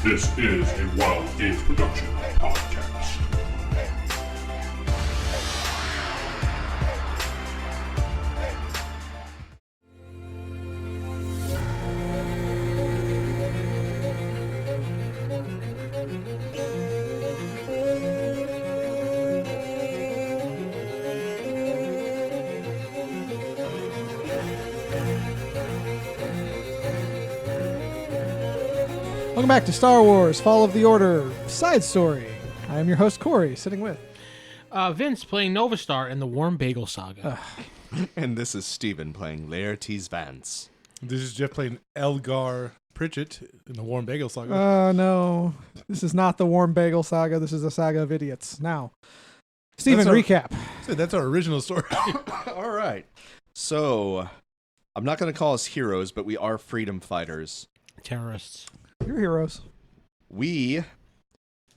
This is a Wild Games Production podcast. Welcome back to Star Wars Fall of the Order Side Story. I am your host, Corey, sitting with... Vince playing Novastar in the Warm Bagel Saga. And this is Steven playing Laertes Vance. This is Jeff playing Elgar Pritchett in the Warm Bagel Saga. Oh, no. This is not the Warm Bagel Saga. This is a saga of idiots. Now, Steven, recap. That's our original story. All right. So, I'm not going to call us heroes, but we are freedom fighters. Terrorists. You're heroes. We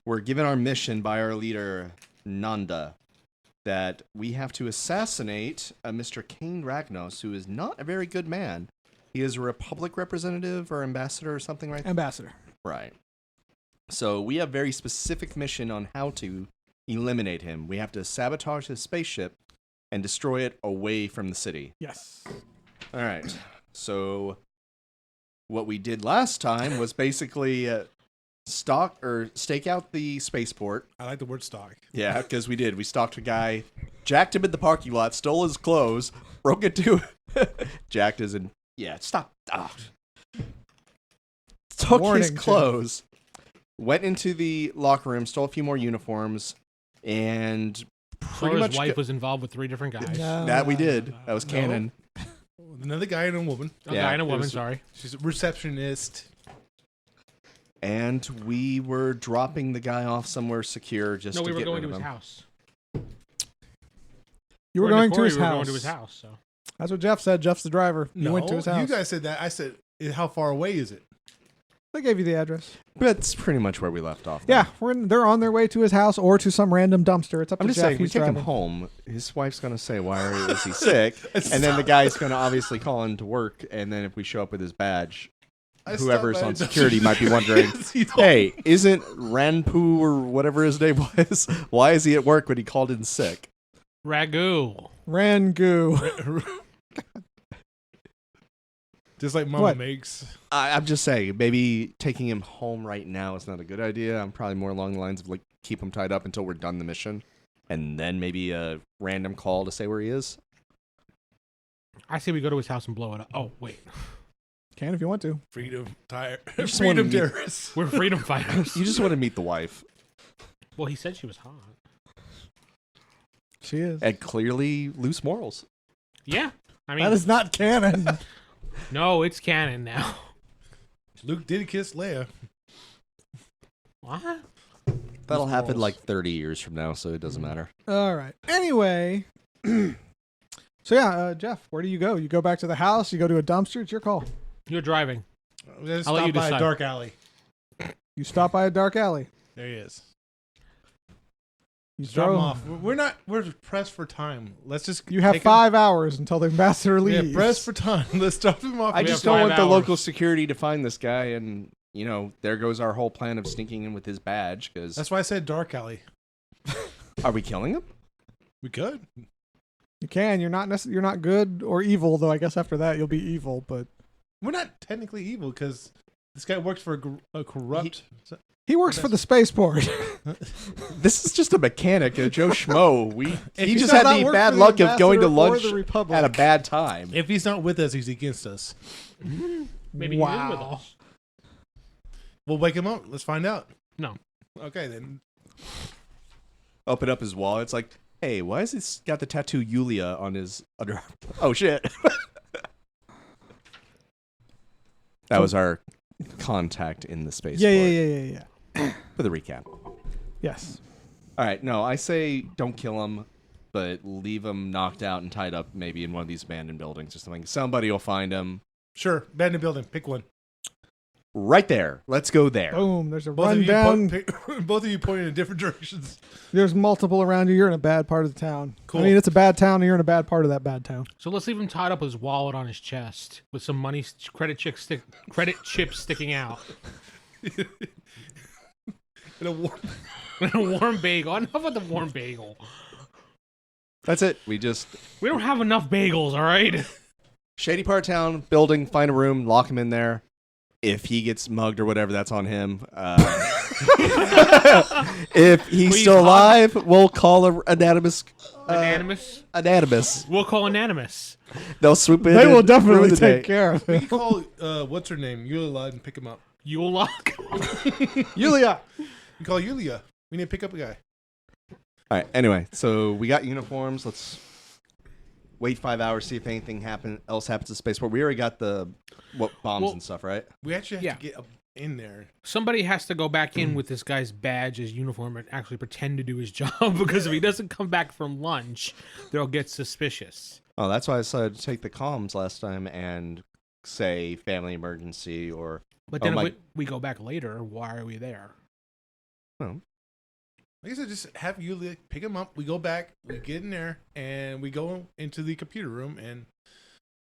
were given our mission by our leader, Nanda, that we have to assassinate a Mr. Cain Ragnos, who is not a very good man. He is a Republic representative or ambassador or something, right? Ambassador. Right. So we have very specific mission on how to eliminate him. We have to sabotage his spaceship and destroy it away from the city. Yes. All right. So what we did last time was basically stake out the spaceport. I like the word stock. Yeah, because we did. We stalked a guy, jacked him in the parking lot, stole his clothes, broke into jacked his and stop. Took his clothes, went into the locker room, stole a few more uniforms, and pretty much his wife was involved with 3 different guys. that we did. That was canon. Another guy and a woman. A guy and a woman, sorry. She's a receptionist. And we were dropping the guy off somewhere secure just to get rid of him. No, we were going to his house. You were going to his We were house. going to his house, so. That's what Jeff said. Jeff's the driver. You No, went to his house. you guys said that. I said, how far away is it? They gave you the address. That's pretty much where we left off. Yeah, they're on their way to his house or to some random dumpster. It's up I'm to just Jeff. saying, we He's take driving. him home. His wife's going to say, why is he sick? And then the guy's going to obviously call in to work. And then if we show up with his badge, whoever's on security might be wondering, hey, isn't Ranpu or whatever his name was, why is he at work when he called in sick? Ragu. Rangu. Just like Mama What? makes. I'm just saying, maybe taking him home right now is not a good idea. I'm probably more along the lines of, like, keep him tied up until we're done the mission. And then maybe a random call to say where he is. I say we go to his house and blow it up. Oh, wait. Can if you want to. Freedom just wanna freedom meet- terrorists. We're freedom fighters. You just want to meet the wife. Well, he said she was hot. She is. And clearly loose morals. Yeah. I mean, That is not canon. no, it's canon now. Luke did kiss Leia. What? That'll Loose happen morals. like 30 years from now, so it doesn't matter. All right. Anyway. So, yeah, Jeff, where do you go? You go back to the house? You go to a dumpster? It's your call. You're driving. Let's I'll let stop you by a decide. dark alley. You stop by a dark alley. There he is. You Drop him drove- off. We're pressed for time. Let's just. You have take 5 hours until the ambassador him. leaves. Yeah, pressed for time. Let's drop him off. I We just have don't 5 want the hours. local security to find this guy, and, you know, there goes our whole plan of sneaking in with his badge, because... That's why I said dark alley. Are we killing him? We could. You can. You're not good or evil, though I guess after that you'll be evil, but... We're not technically evil because this guy works for a corrupt. He works for the spaceport. This is just a mechanic, a Joe Schmo. He he's just does had not the work bad for the luck of going to ambassador or lunch the Republic. at a bad time. If he's not with us, he's against us. Maybe Wow. he is with us. We'll wake him up. Let's find out. No. Okay, then. Open up his wallet. It's like, hey, why has he got the tattoo Yulia on his underarm? Oh, shit. That was our contact in the spaceport. Yeah. For the recap. Yes. All right, no, I say don't kill him, but leave him knocked out and tied up maybe in one of these abandoned buildings or something. Somebody will find him. Sure. Abandoned building. Pick one. Right there. Let's go there. Boom. There's a Both of, rundown. both of you pointing in different directions. There's multiple around you. You're in a bad part of the town. Cool. I mean, it's a bad town, and you're in a bad part of that bad town. So let's leave him tied up with his wallet on his chest with some money, credit chips sticking out. In a warm. A warm bagel. Enough with the warm bagel. That's it. We don't have enough bagels, all right? Shady part of town, building, find a room, lock him in there. If he gets mugged or whatever, that's on him. If he's Please still hug. alive, we'll call a anonymous. Anonymous? Anonymous. We'll call Anonymous. They'll swoop in. They will and definitely ruin the take day. care of We it. can call what's her name, Yulia, and pick him up. Yule lock? Yulia. We call Yulia. We need to pick up a guy. All right. Anyway, so we got uniforms. Let's wait 5 hours, see if anything else happens to spaceport. We already got the bombs and stuff, right? We actually have Yeah. to get up in there. Somebody has to go back in with this guy's badge, his uniform, and actually pretend to do his job, because if he doesn't come back from lunch, they'll get suspicious. Oh, that's why I decided to take the comms last time and say family emergency or. But then Oh, if we go back later, why are we there? Oh, Like I said, just have Yulia pick him up. We go back, we get in there, and we go into the computer room and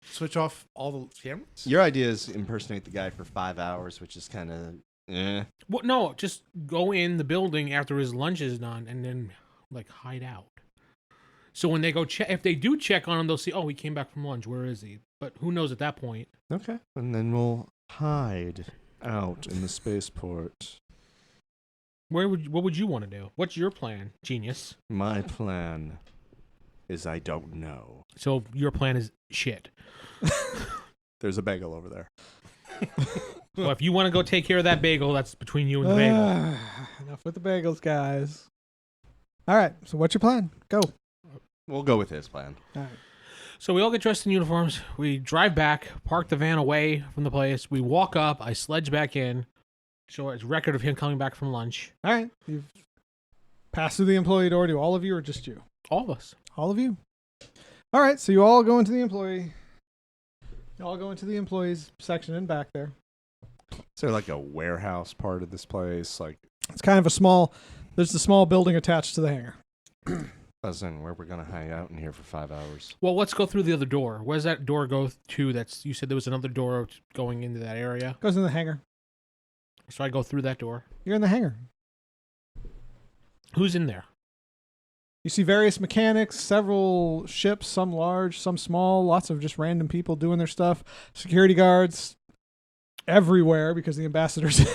switch off all the cameras. your idea is impersonate the guy for 5 hours, which is kind of. Well, no, just go in the building after his lunch is done and then, like, hide out. So when they go check, if they do check on him, they'll see, oh, he came back from lunch. Where is he? But who knows at that point? Okay. And then we'll hide out in the spaceport. What would you want to do? What's your plan, genius? My plan is I don't know. So your plan is shit. There's a bagel over there. Well, if you want to go take care of that bagel, that's between you and the bagel. Enough with the bagels, guys. All right. So what's your plan? Go. We'll go with his plan. All right. So we all get dressed in uniforms. We drive back, park the van away from the place. We walk up. I sledge back in. Show it's record of him coming back from lunch. All right. You've passed through the employee door. Do all of you or just you? All of us. All of you. All right. So you all go into the employee. You all go into the employees section and back there. Is there like a warehouse part of this place? Like, It's kind of a small. There's the small building attached to the hangar. as in where we're going to hang out in here for 5 hours? Well, let's go through the other door. Where does that door go to? You said there was another door going into that area. Goes in the hangar. So I go through that door. You're in the hangar. Who's in there? You see various mechanics, several ships, some large, some small, lots of just random people doing their stuff. Security guards everywhere because the ambassadors.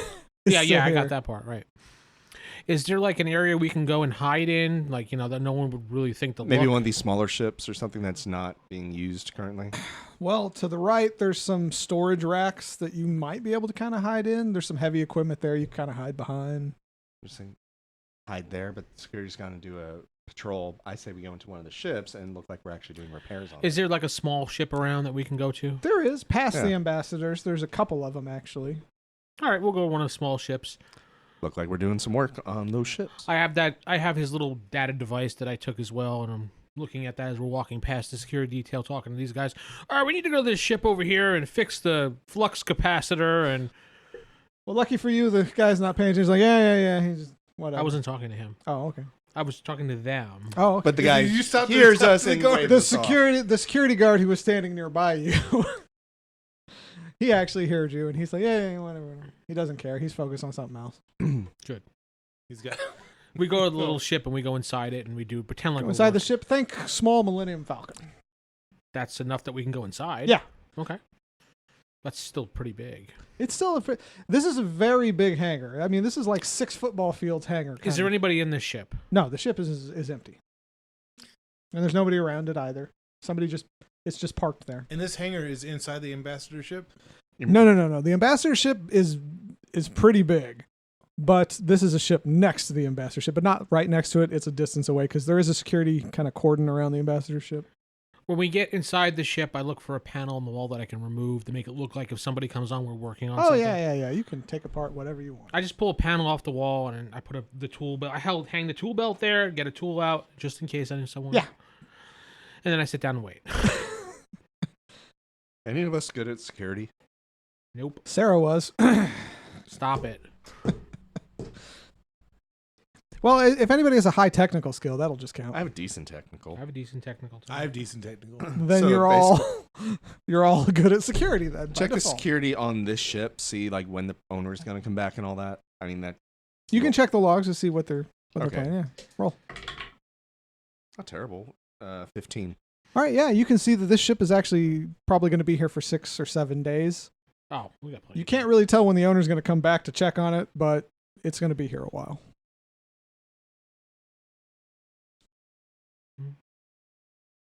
Yeah, I got that part right. Is there like an area we can go and hide in, like, you know, that no one would really think to Maybe look? one of these smaller ships or something that's not being used currently. Well, to the right, there's some storage racks that you might be able to kind of hide in. There's some heavy equipment there you kind of hide behind. Just saying, hide there, but security's going to do a patrol. I say we go into one of the ships and look like we're actually doing repairs on it. Is there like a small ship around that we can go to? There is, past the Yeah. ambassadors. There's a couple of them, actually. All right, we'll go to one of the small ships. Look like we're doing some work on those ships. I have his little data device that I took as well, and I'm looking at that as we're walking past the security detail, talking to these guys. All right, we need to go to this ship over here and fix the flux capacitor. And Well, lucky for you, the guy's not paying attention. He's like, yeah. He's whatever. I wasn't talking to him. Oh, okay. I was talking to them. Oh, okay. But the guy You stopped hears the- us and waves the us off. security guard who was standing nearby you, he actually heard you, and he's like, yeah, whatever. He doesn't care. He's focused on something else. Good. He's got. We go to the little ship and we go inside it and we do pretend like Go we're inside the working. ship. Think small Millennium Falcon. That's enough that we can go inside. Yeah. Okay. That's still pretty big. It's still this is a very big hangar. I mean, this is like 6 football fields hangar. Is there kinda. anybody in this ship? No, the ship is empty, and there's nobody around it either. It's just parked there. And this hangar is inside the ambassador ship. No. The ambassador ship is pretty big, but this is a ship next to the ambassador ship, but not right next to it. It's a distance away because there is a security kind of cordon around the ambassador ship. When we get inside the ship, I look for a panel on the wall that I can remove to make it look like if somebody comes on, we're working on Oh something. yeah. You can take apart whatever you want. I just pull a panel off the wall and I put the tool belt. Hang the tool belt there, get a tool out just in case I need someone. Yeah. And then I sit down and wait. Any of us good at security? Nope. Sarah was. Stop it. Well, if anybody has a high technical skill, that'll just count. I have a decent technical. I have a decent technical. Too. I have decent technical. Then So you're all good at security. Then Check by the default. security on this ship. See like when the owner is going to come back and all that. I mean that. You can check the logs to see what they're Okay. playing. Yeah, roll. Not terrible. 15. All right, yeah, you can see that this ship is actually probably going to be here for 6 or 7 days. Oh, we got plenty. You can't really tell when the owner's going to come back to check on it, but it's going to be here a while.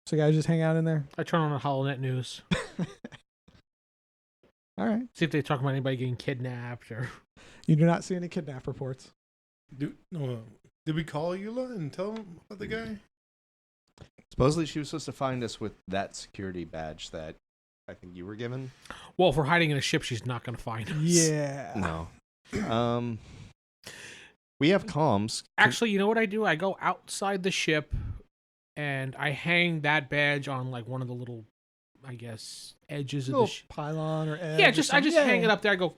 So guys, just hang out in there. I turn on the HoloNet news. All right. See if they talk about anybody getting kidnapped or. You do not see any kidnap reports. Did we call Eula and tell him about the guy? Supposedly she was supposed to find us with that security badge that I think you were given. Well, if we're hiding in a ship, she's not going to find us. Yeah. No. We have comms. Actually, you know what I do? I go outside the ship and I hang that badge on like one of the little, I guess, edges of the Little ship. pylon or edge. Yeah, or I just something. hang it up there. I go, All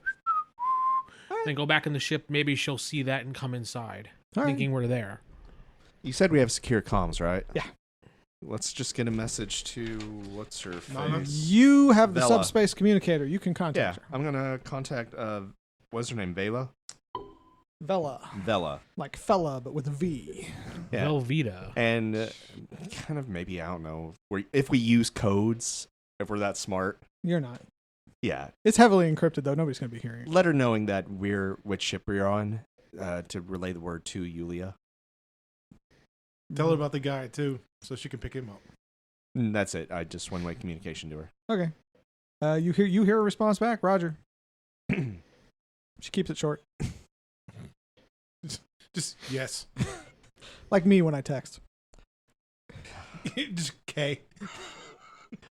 right. then go back in the ship. Maybe she'll see that and come inside, All right. thinking we're there. You said we have secure comms, right? Yeah. Let's just get a message to what's her Mama? face? You have the Vela. subspace communicator. You can Yeah, contact her. I'm gonna contact. What's her name? Vela. Vela. Like fella, but with a V. Yeah. Velveeta. And kind of maybe I don't know if we use codes, if we're that smart. You're not. Yeah. It's heavily encrypted, though. Nobody's going to be hearing it. Let her knowing that which ship we're on, to relay the word to Yulia. Tell her about the guy too, so she can pick him up. And that's it. I just one-way communication to her. Okay. You hear a response back, Roger. She keeps it short. Just yes. Like me when I text. Just K.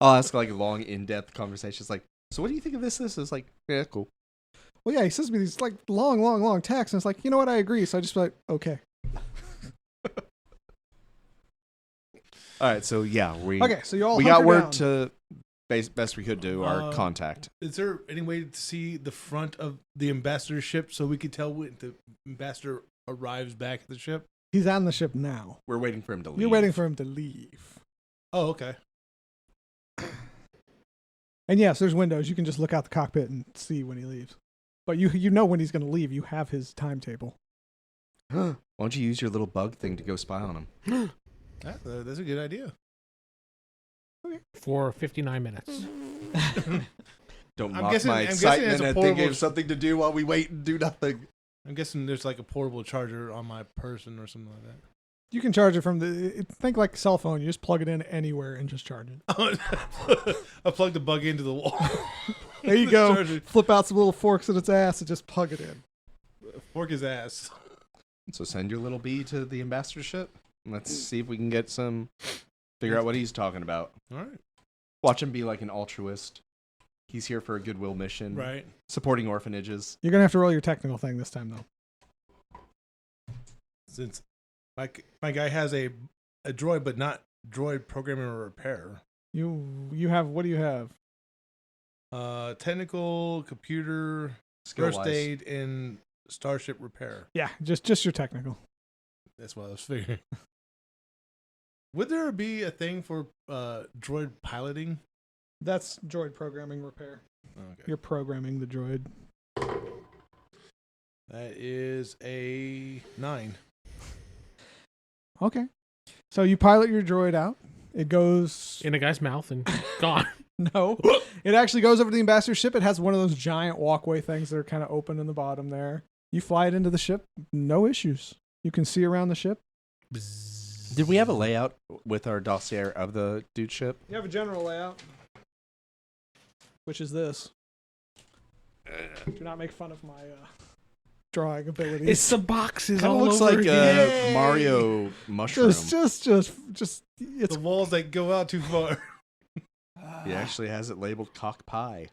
I'll ask like long, in-depth conversations. Like, so what do you think of this? This is like, yeah, cool. Well, yeah, he sends me these like long texts, and it's like, you know what, I agree. So I just be like, okay. All right, so yeah, we So you all we got hunker word down. to best we could do our contact. Is there any way to see the front of the ambassador ship so we can tell when the ambassador arrives back at the ship? He's on the ship now. We're waiting for him to leave. You're waiting for him to leave. Oh, okay. And yes, there's windows. You can just look out the cockpit and see when he leaves. But you know when he's going to leave. You have his timetable. Why don't you use your little bug thing to go spy on him? That's a good idea. For 59 minutes. Don't I'm mock guessing- my I'm guessing excitement it's a at thinking portable- of something to do while we wait and do nothing. I'm guessing there's like a portable charger on my person or something like that. You can charge it from think like a cell phone. You just plug it in anywhere and just charge it. I plugged the bug into the wall. There you go. Charger. Flip out some little forks in its ass and just plug it in. Fork his ass. So send your little bee to the ambassador ship. And let's see if we can get figure out what he's talking about. All right. Watch him be like an altruist. He's here for a goodwill mission. Right. Supporting orphanages. You're going to have to roll your technical thing this time, though. Since my guy has a droid, but not droid programming or repair. You have, what do you have? Technical, computer, Skill-wise. first aid, and starship repair. Yeah, just your technical. That's what I was figuring. Would there be a thing for droid piloting? That's droid programming repair. Okay. You're programming the droid. That is a 9. Okay. So you pilot your droid out. It goes... In a guy's mouth and gone. No. It actually goes over to the ambassador ship. It has one of those giant walkway things that are kind of open in the bottom there. You fly it into the ship. No issues. You can see around the ship. Did we have a layout with our dossier of the dude ship? You have a general layout, which is this. Do not make fun of my drawing abilities. It's the boxes Kind of all looks over like again. Mario mushroom. just it's The walls that go out too far. He actually has it labeled cock pie.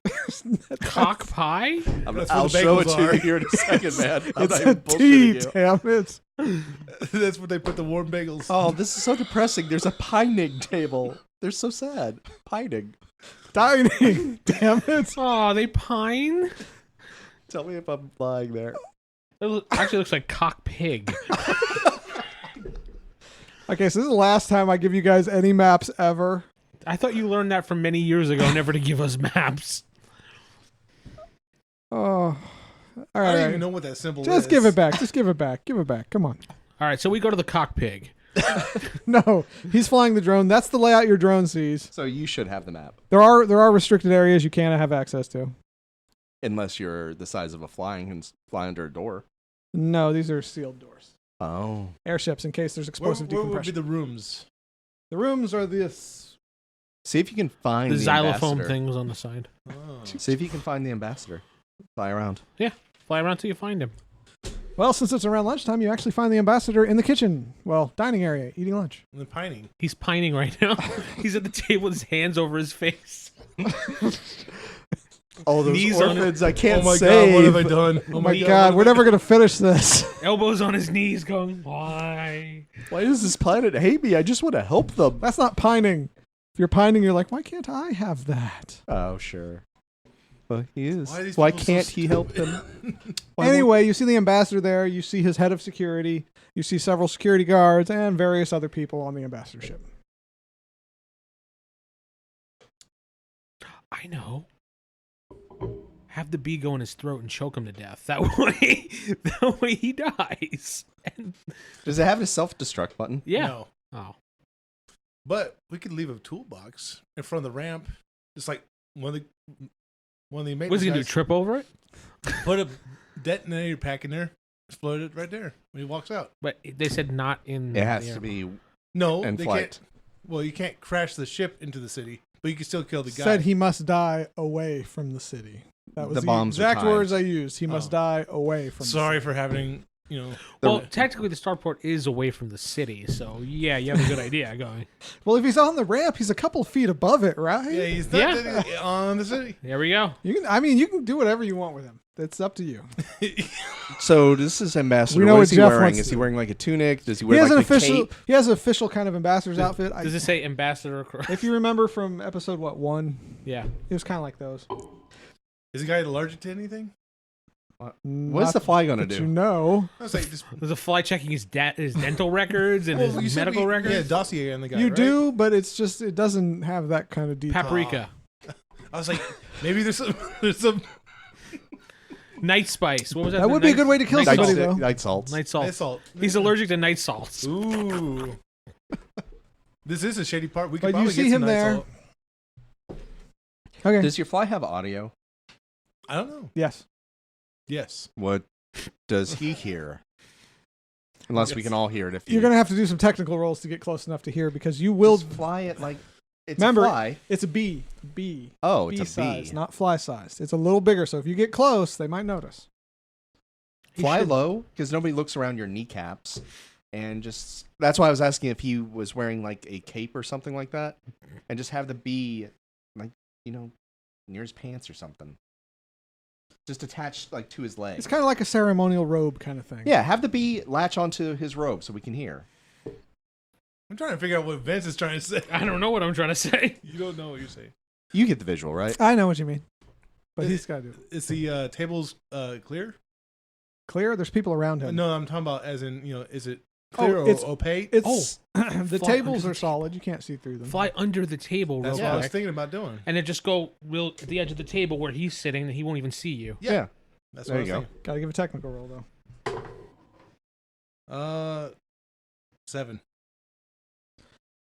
Cock pie? That's I'll what the show it bagels to you are. here in a second, man. I'm it's not a even T, bullshitting you. damn it. That's where they put the warm bagels. Oh, this is so depressing. There's a pining table. They're so sad. Pining. Dining, damn it. Oh, they pine? Tell me if I'm lying there. It actually looks like cock pig. Okay, so this is the last time I give you guys any maps ever. I thought you learned that from many years ago, never to give us maps. Oh, all I right. don't even know what that symbol is. Just give it back. Just give it back. Give it back. Come on. All right, so we go to the cockpig. No, he's flying the drone. That's the layout your drone sees. So you should have the map, There are restricted areas you can't have access to. unless you're the size of a flying and fly under a door. No, these are sealed doors. Oh, Airships in case there's explosive Where would be decompression. the rooms? The rooms are this. see if you can find The the xylophone ambassador. thing was on the side. Oh. See if you can find the ambassador. Fly around. Fly around till you find him. Well, since it's around lunchtime, you actually find the ambassador in the kitchen. Well, dining area, eating lunch. And the pining. He's pining right now. He's at the table with his hands over his face. Oh, those Knees on orphans I can't Oh my save. god, what have I done? Oh my God, we're never gonna finish this. Elbows on his knees going, why? Why does this planet hate me? I just want to help them. That's not pining. If you're pining, you're like, why can't I have that? Oh, sure. Well, he is. Why are these Why people so can't he help them? Why Anyway, you see the ambassador there. You see his head of security. You see several security guards and various other people on the ambassadorship. I know. Have the bee go in his throat and choke him to death. That way he dies. And, Does it have a self-destruct button? yeah. No. Oh. But we could leave a toolbox in front of the ramp. Just like one of the maintenance What's he gonna do? guys Trip over it? put a detonator pack in there, explode it right there when he walks out. But they said not in. It has the to be No, in they flight. can't. Well, you can't crash the ship into the city, but you can still kill the guy. Said he must die away from the city. That was The the, bombs are exact timed. words I used. He must Oh. die away from Sorry the city. for having, Well, technically, the starport is away from the city, so yeah, you have a good idea going. Well, if he's on the ramp, he's a couple feet above it, right? Yeah, he's not Yeah. on the city. There we go. You can do whatever you want with him. It's up to you. So this is ambassador. We know what what is he Jeff wearing? wants Is to he do. wearing like a tunic? Does he He wear has like an the official. cape? He has an official kind of ambassador's outfit. Does it say ambassador across? If you remember from episode 1, Yeah. it was kind of like those. Is the guy allergic to anything? What's the fly gonna that do? You know, I was like, just There's a fly checking his dental records and Well, you his said medical we- records. Yeah, dossier on the guy. you right? do, but it's just it doesn't have that kind of detail. Paprika. I was like, maybe there's some Night spice. What was that? That The would be a night- good way to kill night somebody, salt. though. Night salts. Night salt. night salt. He's allergic to night salts. Ooh. This is a shady part. We could But you probably see get some him night there. salt. Okay. Does your fly have audio? I don't know. Yes. Yes. What does he hear? Unless we can all hear it. If You're gonna have to do some technical rolls to get close enough to hear because you will. Just fly it like it's Remember, a fly. It's a bee. Bee. Oh, Bee it's a size, bee. not fly sized. It's a little bigger, so if you get close, they might notice. Fly should- low because nobody looks around your kneecaps, and just that's why I was asking if he was wearing like a cape or something like that, and just have the bee like near his pants or something, just attached like to his leg. It's kind of like a ceremonial robe kind of thing. Yeah, have the bee latch onto his robe so we can hear. I'm trying to figure out what Vince is trying to say. I don't know what I'm trying to say. You don't know what you're saying. You get the visual, right? I know what you mean, but he's got to do it. Is the tables clear? Clear. There's people around him. No, I'm talking about as in, is it Oh, clear or it's- opaque? It's the Fly tables under are the solid. You can't see through them. Fly under the table real That's what I was quick. thinking about doing. And then just go real at the edge of the table where he's sitting and he won't even see you. Yeah. That's There what you I go. was Got to give a technical roll though. thinking. 7.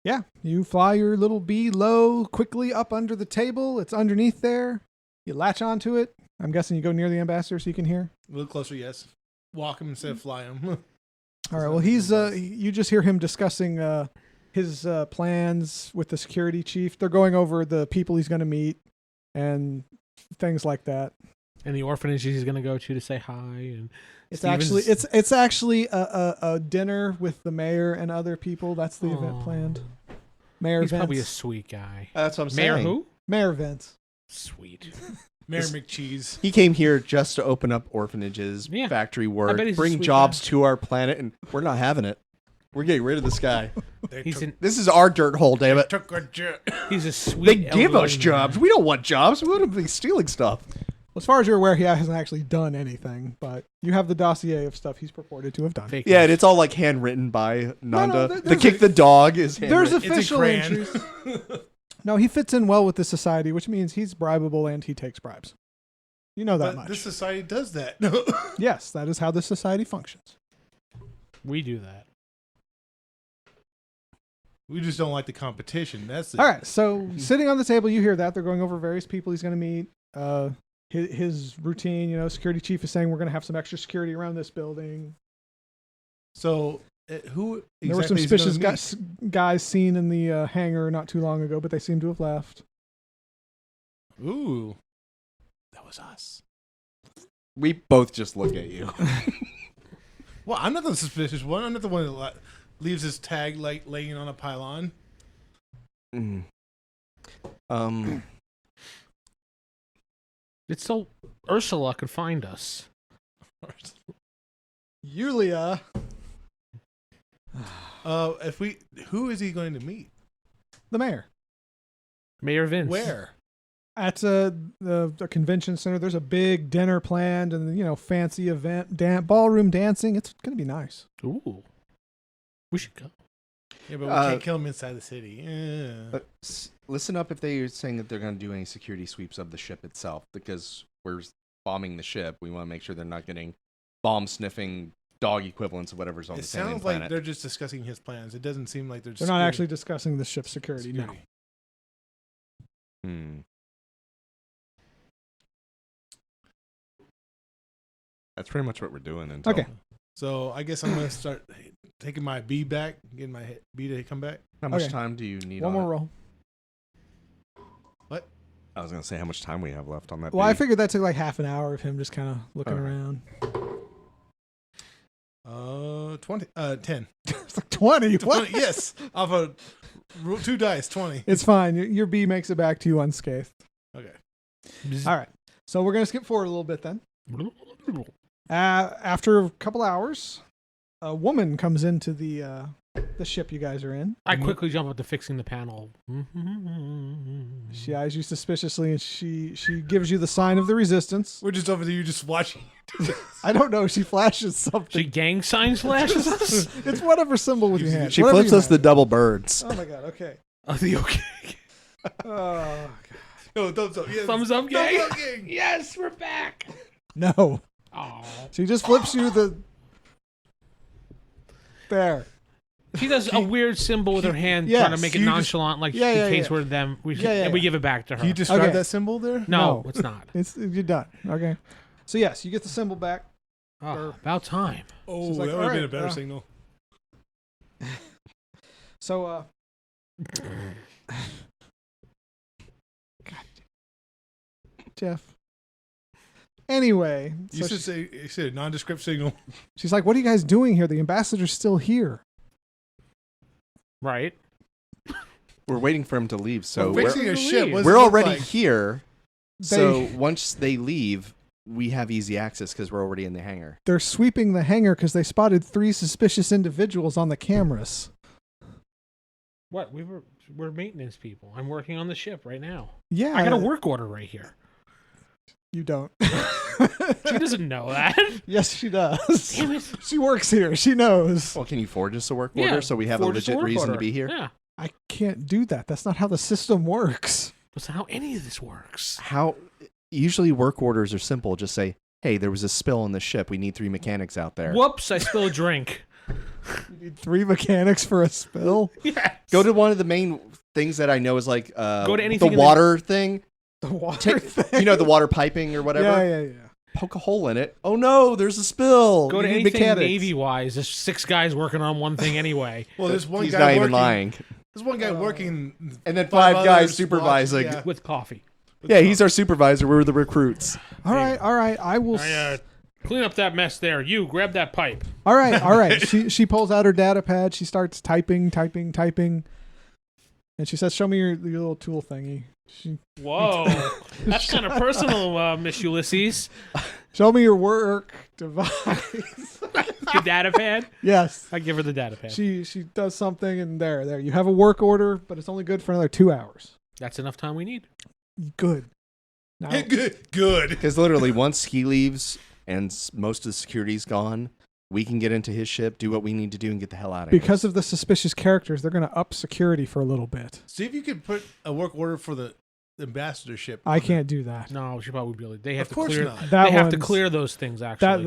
Yeah, you fly your little bee low, quickly up under the table. It's underneath there. You latch onto it. I'm guessing you go near the ambassador so you can hear. A little closer, yes. Walk him instead of fly him. All right. Well, he's you just hear him discussing his plans with the security chief. They're going over the people he's going to meet and things like that. And the orphanage he's going to go to say hi. And It's Steven's- it's actually a dinner with the mayor and other people. That's the event Aw. planned. Mayor He's Vince. probably a sweet guy. That's what I'm Mayor saying. who? Mayor Vince. Sweet. Mayor McCheese. He came here just to open up orphanages, Yeah. factory I work, bet he's a bring sweet jobs guy. to our planet, and we're not having it. We're getting rid of this guy. They He's took, in, This is our dirt hole, damn it. took our jet. he's a sweet. They give elderly us man. jobs. We don't want jobs. We want to be stealing stuff. As far as you're aware, he hasn't actually done anything, but you have the dossier of stuff he's purported to have done. Fake Yeah, news. and it's all like handwritten by Nanda. no, the kick the dog is There's handwritten. official It's a entries. No, he fits in well with the society, which means he's bribable and he takes bribes. You know that But much. this society does that. Yes, that is how this society functions. We do that. We just don't like the competition. That's it. All right, so sitting on the table, you hear that. They're going over various people he's going to meet. His routine, security chief is saying we're going to have some extra security around this building. So who exactly There were some is he gonna suspicious guys seen in the hangar not too long ago, but they seem to have left. meet? Ooh. That was us. We both just look at you. Well, I'm not the suspicious one. I'm not the one that leaves his tag laying on a pylon. It's so Ursula could find us. Yulia. Who is he going to meet? The mayor. Mayor Vince. Where? At the convention center, there's a big dinner planned and, fancy event, ballroom dancing. It's going to be nice. Ooh. We should go. Yeah, but we can't kill him inside the city. Yeah. Listen up if they're saying that they're going to do any security sweeps of the ship itself, because we're bombing the ship. We want to make sure they're not getting bomb-sniffing dog equivalents of whatever's on It the alien sounds like planet. they're just discussing his plans. It doesn't seem like They're not actually discussing the ship's security. No. That's pretty much what we're doing until... Okay. So I guess I'm going to start taking my B back, getting my B to come back. How much Okay. time do you need One on more it? roll. What? I was going to say how much time we have left on that. Well, I B. figured that took like half an hour of him just kind of looking around. 10. It's like 20. 20, What? yes. Off of 2 dice, 20. It's fine. Your B makes it back to you unscathed. Okay. All right. So we're going to skip forward a little bit then. After a couple hours, a woman comes into the ship you guys are in. I quickly jump up to fixing the panel. She eyes you suspiciously, and she gives you the sign of the resistance. We're just over there, you just watching. I don't know. She flashes She something. gang signs flashes us? It's whatever symbol with your hand. She Whatever flips you us the have. double birds. Oh my god. Okay. Are they okay? Oh, No, thumbs up. Yes. Thumbs up, gang? Thumbs up, gang. Yes, we're back. no. Oh. She just flips you the. There. She does a weird symbol with her hand, Yes. trying to make it You just- nonchalant, like Yeah, in yeah, case yeah. we're them. Yeah, And we yeah. give it back to her. Can you describe Okay. that symbol there? no, No. it's not. You're done. Okay. So yes, you get the symbol back. Oh, about time. Oh, She's like, that would have been a "Alright, better signal. So God. Jeff. Anyway, You so said a nondescript signal. she's like, "What are you guys doing here? The ambassador's still here." Right. We're waiting for him to leave, so We're we're, fixing a leave. ship. What does we're it look already like? here. They- So once they leave, we have easy access because we're already in the hangar. They're sweeping the hangar because they spotted 3 suspicious individuals on the cameras. What? We're maintenance people. I'm working on the ship right now. Yeah, I got a work order right here. You don't. She doesn't know that. Yes, she does. Damn it. She works here. She knows. Well, can you forge us a work Yeah, order so we have a forge us legit work reason order. to be here? Yeah. I can't do that. That's not how the system works. That's not how any of this works. How? Usually work orders are simple. Just say, hey, there was a spill on the ship. We need 3 mechanics out there. Whoops, I spilled a drink. You need 3 mechanics for a spill. Yes. Go to one of the main things that I know is like Go to anything the in the- water thing. The water thing. You know, the water piping or whatever. Yeah. Poke a hole in it. Oh no, there's a spill. Go to You need anything mechanics. Navy-wise. There's 6 guys working on one thing anyway. Well, there's one He's guy not working. even lying. There's one guy working. And then 5 5 guys others supervising. watching, With coffee. Yeah, he's our supervisor. We're the recruits. All right. I will. Clean up that mess there. You, grab that pipe. All right. She pulls out her data pad. She starts typing, and she says, "Show me your little tool thingy." Whoa. That's kind of personal, Miss Ulysses. Show me your work device. The data pad? Yes. I give her the data pad. She does something, and there. You have a work order, but it's only good for another 2 hours. That's enough time we need. Good. Now, Good. Because literally, once he leaves and most of the security's gone, we can get into his ship, do what we need to do, and get the hell out of here. because of the suspicious characters, they're going to up security for a little bit. See if you could put a work order for the ambassadorship. I can't do that. No, she probably would be able to. They have Of to course clear. not. That They have to one's- clear those things. Actually,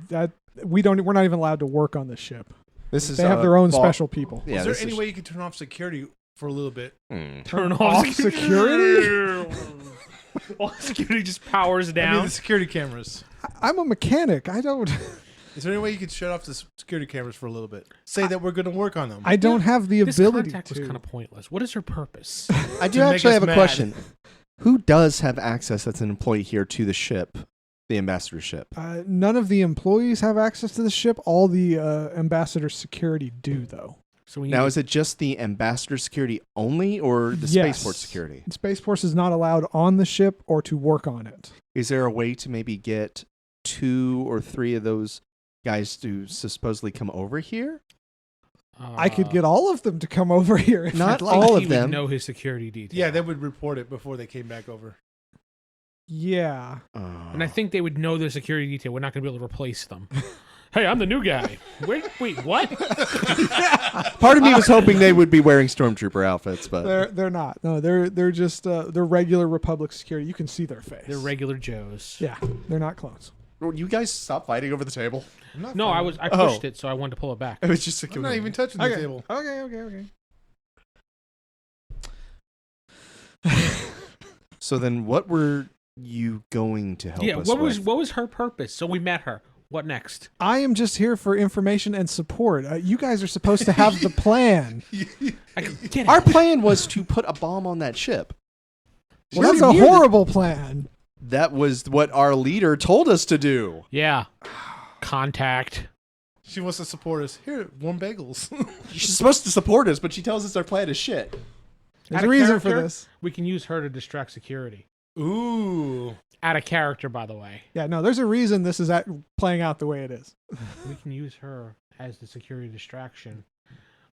that we're not even allowed to work on this ship. This is They have their own special people. Yeah, Is there this any is- way you could turn off security for a little bit? turn off security? All security just powers I mean, down. the security cameras. I'm a mechanic. I don't. Is there any way you could shut off the security cameras for a little bit? Say that we're going to work on them. I don't have the This ability contact to. was kind of pointless. What is her purpose? I do to make actually us have a mad. question. Who does have access that's an employee here to the ship, the ambassador ship? None of the employees have access to the ship. All the ambassador security do, though. So we need Now, to- is it just the ambassador security only or the Yes. spaceport security? Space Force is not allowed on the ship or to work on it. Is there a way to maybe get 2 or 3 of those guys to supposedly come over here? I could get all of them to come over here. If Not I'd like. all he of would them. know his security detail. Yeah, they would report it before they came back over. Yeah. And I think they would know their security detail. We're not going to be able to replace them. Hey, I'm the new guy. Wait, what? Part of me was hoping they would be wearing stormtrooper outfits, but They're not. No, they're just they're regular Republic security. You can see their face. They're regular Joes. Yeah, they're not clones. you guys stop fighting over the table. I'm not No, fighting. I pushed it, so I wanted to pull it back. It was just I'm not even touching the table. Okay. So then, what were you going to help Yeah, us what with? was her purpose? So we met her. What next? I am just here for information and support. You guys are supposed to have the plan. Get Our out. plan was to put a bomb on that ship. Well, that's a horrible plan. That was what our leader told us to do. Yeah. Contact. She wants to support us. Here, warm bagels. She's supposed to support us, but she tells us our plan is shit. There's Out a of reason for character, this. We can use her to distract security. Ooh. Out of character, by the way. Yeah, no, there's a reason this is playing out the way it is. We can use her as the security distraction.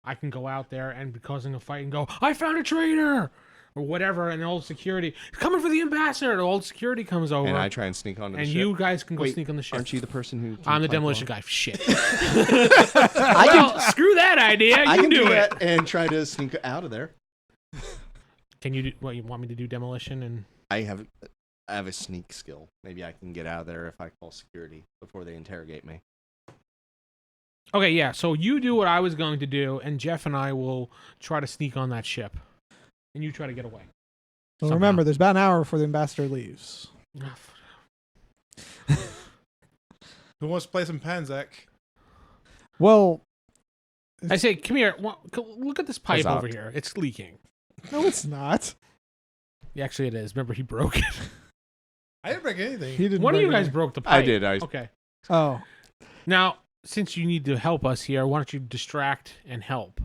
I can go out there and be causing a fight and go, I found a traitor! Or whatever, and old security, coming for the ambassador! The old security comes over. And I try and sneak onto the and ship. you guys can go Wait, sneak on the ship. Aren't you the person who? I'm the can demolition play guy. Shit. I well, can, screw that idea. I You can do it. that and try to sneak out of there. Can you do what you want me to do? Demolition and I have a sneak skill. Maybe I can get out of there if I call security before they interrogate me. okay, yeah. So you do what I was going to do, and Jeff and I will try to sneak on that ship, and you try to get away. Well, Somehow. remember, there's about an hour before the ambassador leaves. Who wants to play some Panzak? Well, I say, come here. Look at this pipe Huzzah. over here. It's leaking. no, it's not. Yeah, actually, it is. Remember, he broke it. I didn't break anything. He didn't. One of break you guys it. broke the pipe. I did. Okay. Oh, Now, since you need to help us here, why don't you distract and help?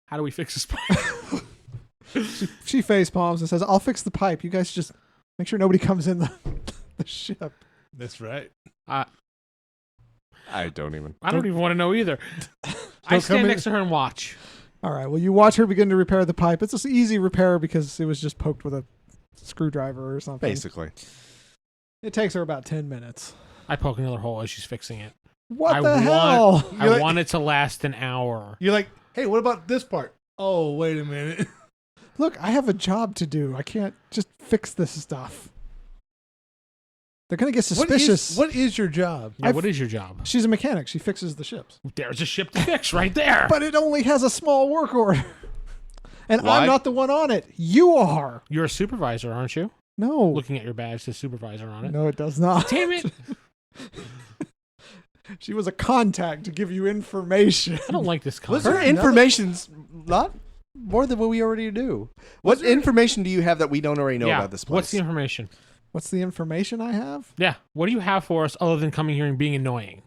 How do we fix this pipe? she face palms and says, "I'll fix the pipe. You guys just make sure nobody comes in the ship." That's right. I don't even. I don't even want to know either. I come stand in- next to her and watch. All right. Well, you watch her begin to repair the pipe. It's an easy repair because it was just poked with a screwdriver or something. Basically. It takes her about 10 minutes. I poke another hole as she's fixing it. What I the want- hell? I You're like- want it to last an hour. You're like, hey, what about this part? Oh, wait a minute. Look, I have a job to do. I can't just fix this stuff. They're going to get suspicious. What is your job? Yeah, what is your job? She's a mechanic. She fixes the ships. There's a ship to fix right there. But it only has a small work order. And Why? I'm not the one on it. You are. You're a supervisor, aren't you? No. Looking at your badge, says supervisor on it. No, it does not. Damn it. She was a contact to give you information. I don't like this Was concept. there Her information's not more than what we already do. What information do you have that we don't already know Yeah, about this place? what's the information? What's the information I have? Yeah, what do you have for us other than coming here and being annoying?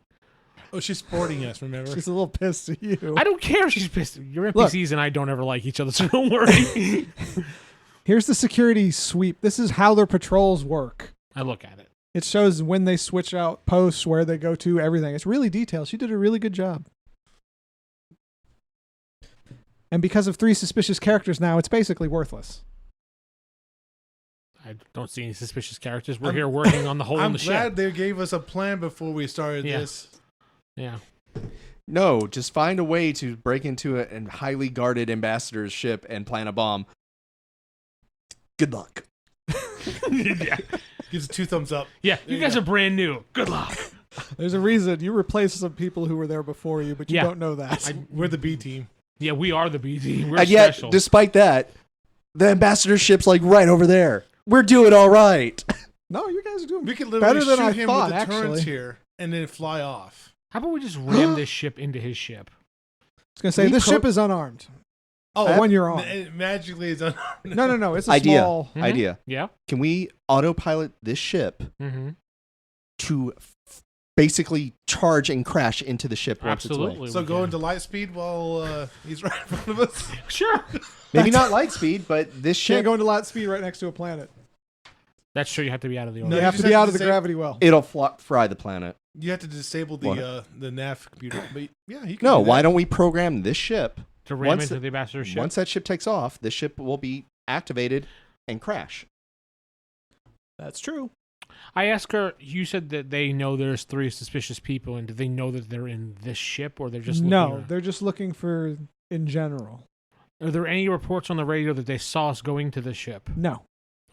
Oh, she's sporting us, remember? She's a little pissed at you. I don't care if she's pissed. Your Look. NPCs and I don't ever like each other, so don't worry. Here's the security sweep. This is how their patrols work. I look at it. It shows when they switch out posts, where they go to, everything. It's really detailed. She did a really good job. And because of 3 suspicious characters now, it's basically worthless. I don't see any suspicious characters. We're here working on the hole in I'm the glad ship. they gave us a plan before we started Yeah. this. Yeah. No, just find a way to break into a highly guarded ambassador's ship and plant a bomb. Good luck. Yeah. Gives it 2 thumbs up. Yeah. There You you guys go. are brand new. Good luck. There's a reason you replaced some people who were there before you, but you Yeah. don't know that. We're the B team. Yeah, we are the BT. We're And yet, special. despite that, the ambassador's ship's like right over there. We're doing all right. No, you guys are doing We could literally better than shoot I him thought, with the turrets actually. here and then fly off. How about we just ram this ship into his ship? I was gonna say this ship is unarmed. Oh, The one you're on. Magically, it's unarmed. No. It's a Idea. small. Mhm. Idea. Yeah. Can we autopilot this ship Mm-hmm. to basically charge and crash into the ship once it's Absolutely. away? So we go can. into light speed while he's right in front of us. Sure. Maybe not light speed, but this Can't ship, go into light speed right next to a planet. That's true. You have to be out of the No, orbit. You you have to just be have out to of the say- gravity well. it'll fry the planet. You have to disable the nav computer. But yeah, he can No, do that. why don't we program this ship? To ram Once into it- the ambassador's ship. Once that ship takes off, this ship will be activated and crash. That's true. I asked her, you said that they know there's 3 suspicious people, and do they know that they're in this ship, or they're just No, looking they're just looking for in general. Are there any reports on the radio that they saw us going to the ship? No.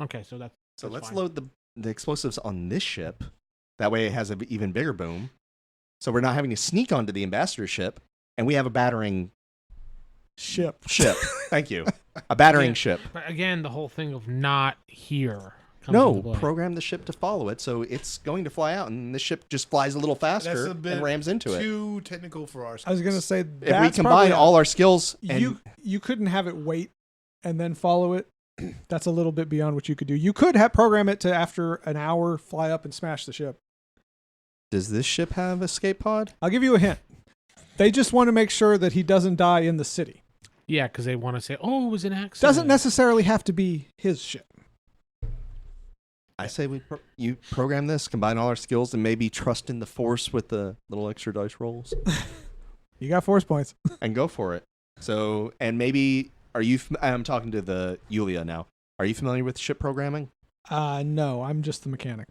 Okay, so that's So let's fine. load the explosives on this ship. That way it has an even bigger boom. So we're not having to sneak onto the ambassador's ship, and we have a battering Ship. ship. Thank you. A battering Yeah. ship. But again, the whole thing of not here comes into No, play. program the ship to follow it, so it's going to fly out, and the ship just flies a little That's faster a bit and rams into it. too technical for our I was gonna say If we that's combine probably all our skills, and you couldn't have it wait and then follow it. That's a little bit beyond what you could do. You could have program it to after an hour fly up and smash the ship. does this ship have escape pod? I'll give you a hint. They just want to make sure that he doesn't die in the city. Yeah, because they want to say, "Oh, it was an accident." Doesn't necessarily have to be his ship. I say you program this, combine all our skills, and maybe trust in the force with the little extra dice rolls, You got force points. and go for it. So, and maybe I'm talking to the Yulia now. Are you familiar with ship programming? No, I'm just the mechanic.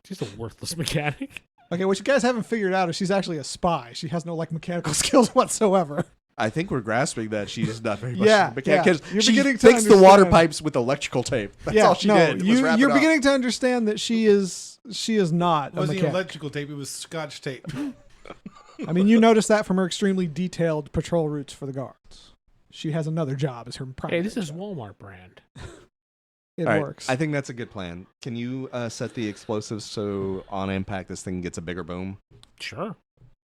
She's a worthless mechanic. Okay, what you guys haven't figured out is she's actually a spy. She has no mechanical skills whatsoever. I think we're grasping that she's not very much Yeah, of a mechanic, yeah. 'cause You're she beginning to fixed the water understand. pipes with electrical tape. That's all she did. was wrap You're it up. beginning to understand that she is not It a wasn't even mechanic. electrical tape; it was Scotch tape. I mean, you notice that from her extremely detailed patrol routes for the guards. She has another job as her primary. Hey, this is job. Walmart brand. It All right, works. I think that's a good plan. Can you set the explosives so on impact this thing gets a bigger boom? Sure.